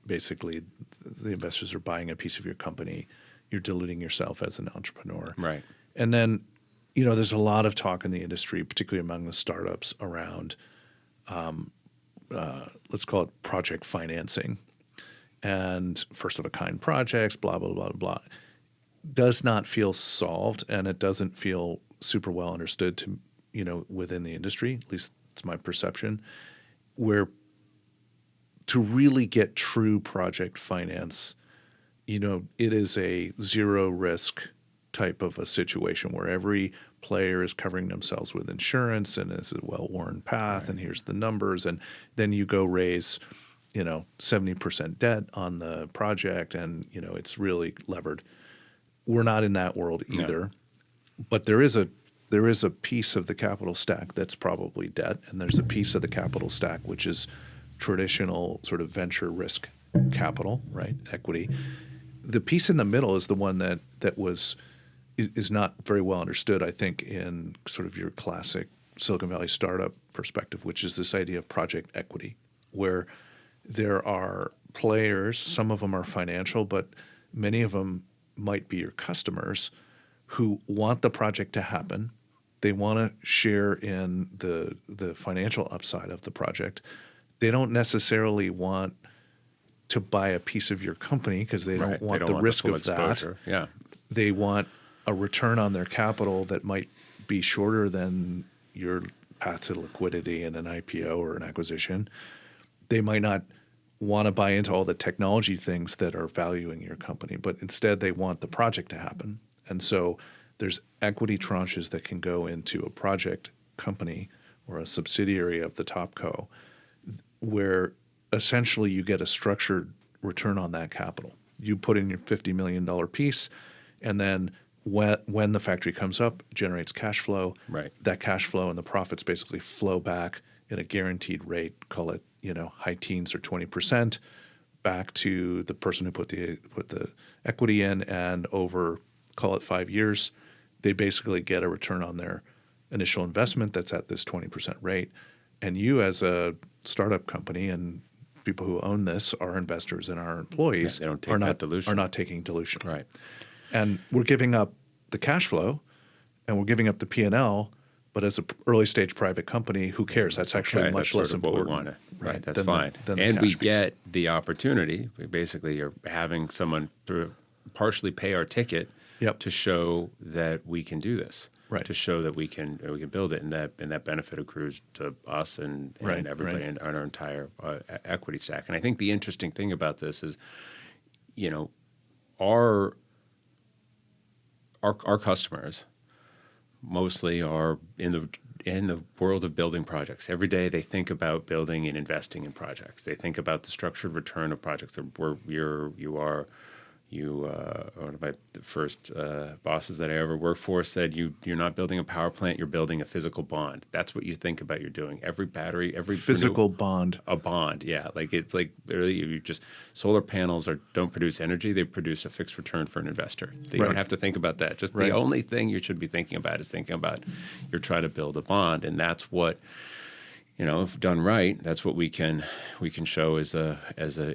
Basically, the investors are buying a piece of your company. You're diluting yourself as an entrepreneur. Right. And then, there's a lot of talk in the industry, particularly among the startups, around, let's call it project financing and first-of-a-kind projects, blah, blah, blah, blah. Does not feel solved, and it doesn't feel super well understood to within the industry. At least it's my perception. Where to really get true project finance it is a zero risk type of a situation where every player is covering themselves with insurance and is a well-worn path, Right. and here's the numbers, and then you go raise 70% debt on the project, and it's really levered. We're not in that world either, but there is a piece of the capital stack that's probably debt, and there's a piece of the capital stack which is traditional sort of venture risk capital, right? Equity. The piece in the middle is the one that is not very well understood, I think, in sort of your classic Silicon Valley startup perspective, which is this idea of project equity, where there are players, some of them are financial, but many of them might be your customers who want the project to happen. They want to share in the financial upside of the project. They don't necessarily want to buy a piece of your company because they don't want the risk of exposure. that. Yeah. They want a return on their capital that might be shorter than your path to liquidity in an IPO or an acquisition. They might not want to buy into all the technology things that are valuing your company, but instead they want the project to happen. And so there's equity tranches that can go into a project company or a subsidiary of the topco where essentially you get a structured return on that capital. You put in your $50 million piece, and then when the factory comes up, generates cash flow. Right. That cash flow and the profits basically flow back at a guaranteed rate, call it high teens or 20%, back to the person who put the equity in, and over, call it 5 years, they basically get a return on their initial investment that's at this 20% rate. And you as a startup company and people who own this, our investors and our employees, they don't take that dilution. are not taking dilution. Right. And we're giving up the cash flow and we're giving up the P&L, but as an early stage private company, who cares? That's actually much less important. What we want. Right, that's than fine. And we get the opportunity. Basically, you're having someone partially pay our ticket to show that we can do this. Right. To show that we can build it, and that benefit accrues to us and everybody in our entire equity stack. And I think the interesting thing about this is, our customers mostly are in the world of building projects. Every day they think about building and investing in projects. They think about the structured return of projects. One of my first bosses that I ever worked for said, you're not building a power plant, you're building a physical bond. That's what you think about you're doing. Every battery, every physical bond. A bond, yeah. Like it's like really solar panels don't produce energy, they produce a fixed return for an investor. You don't have to think about that. Just the only thing you should be thinking about is thinking about you're trying to build a bond, and that's what if done right, that's what we can show as a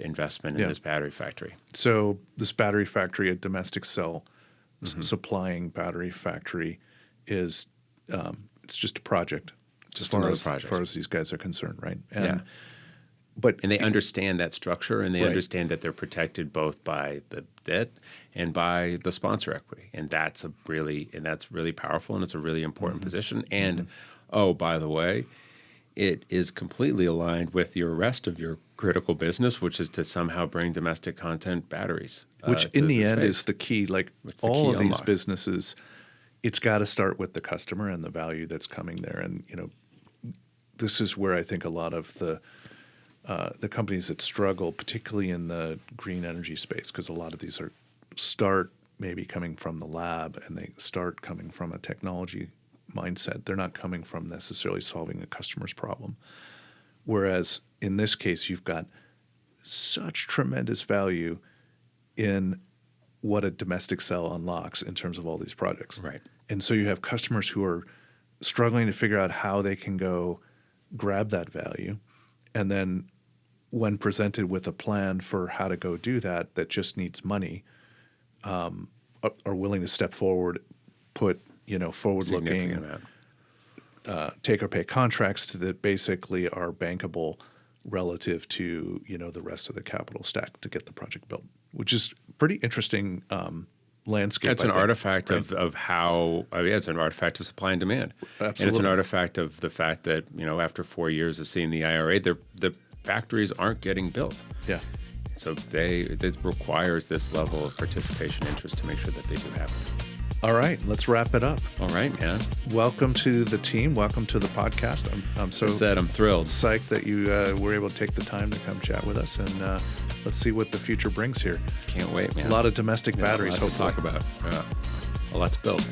investment in this battery factory. So this battery factory, a domestic cell supplying battery factory, is it's just a project, as far as these guys are concerned, right? And, and they understand that structure, and they understand that they're protected both by the debt and by the sponsor equity, and that's really powerful, and it's a really important position. And oh, by the way, it is completely aligned with your rest of your critical business, which is to somehow bring domestic content batteries. Which in the end is the key. Like all of these businesses, it's got to start with the customer and the value that's coming there. And this is where I think a lot of the companies that struggle, particularly in the green energy space, because a lot of these start maybe coming from the lab, and they start coming from a technology mindset. They're not coming from necessarily solving a customer's problem. Whereas in this case, you've got such tremendous value in what a domestic cell unlocks in terms of all these projects. Right. And so you have customers who are struggling to figure out how they can go grab that value. And then when presented with a plan for how to go do that just needs money, are willing to step forward, put forward-looking take-or-pay contracts that basically are bankable relative to the rest of the capital stack to get the project built, which is pretty interesting landscape. That's an artifact of how it's an artifact of supply and demand. Absolutely. And it's an artifact of the fact that after 4 years of seeing the IRA, the factories aren't getting built. Yeah. So it requires this level of participation interest to make sure that they do happen. All right, let's wrap it up. All right, man. Welcome to the team. Welcome to the podcast. I'm so I'm thrilled. Psyched that you were able to take the time to come chat with us, and let's see what the future brings here. Can't wait, man. A lot of domestic batteries. A lot to talk about. A lot to build.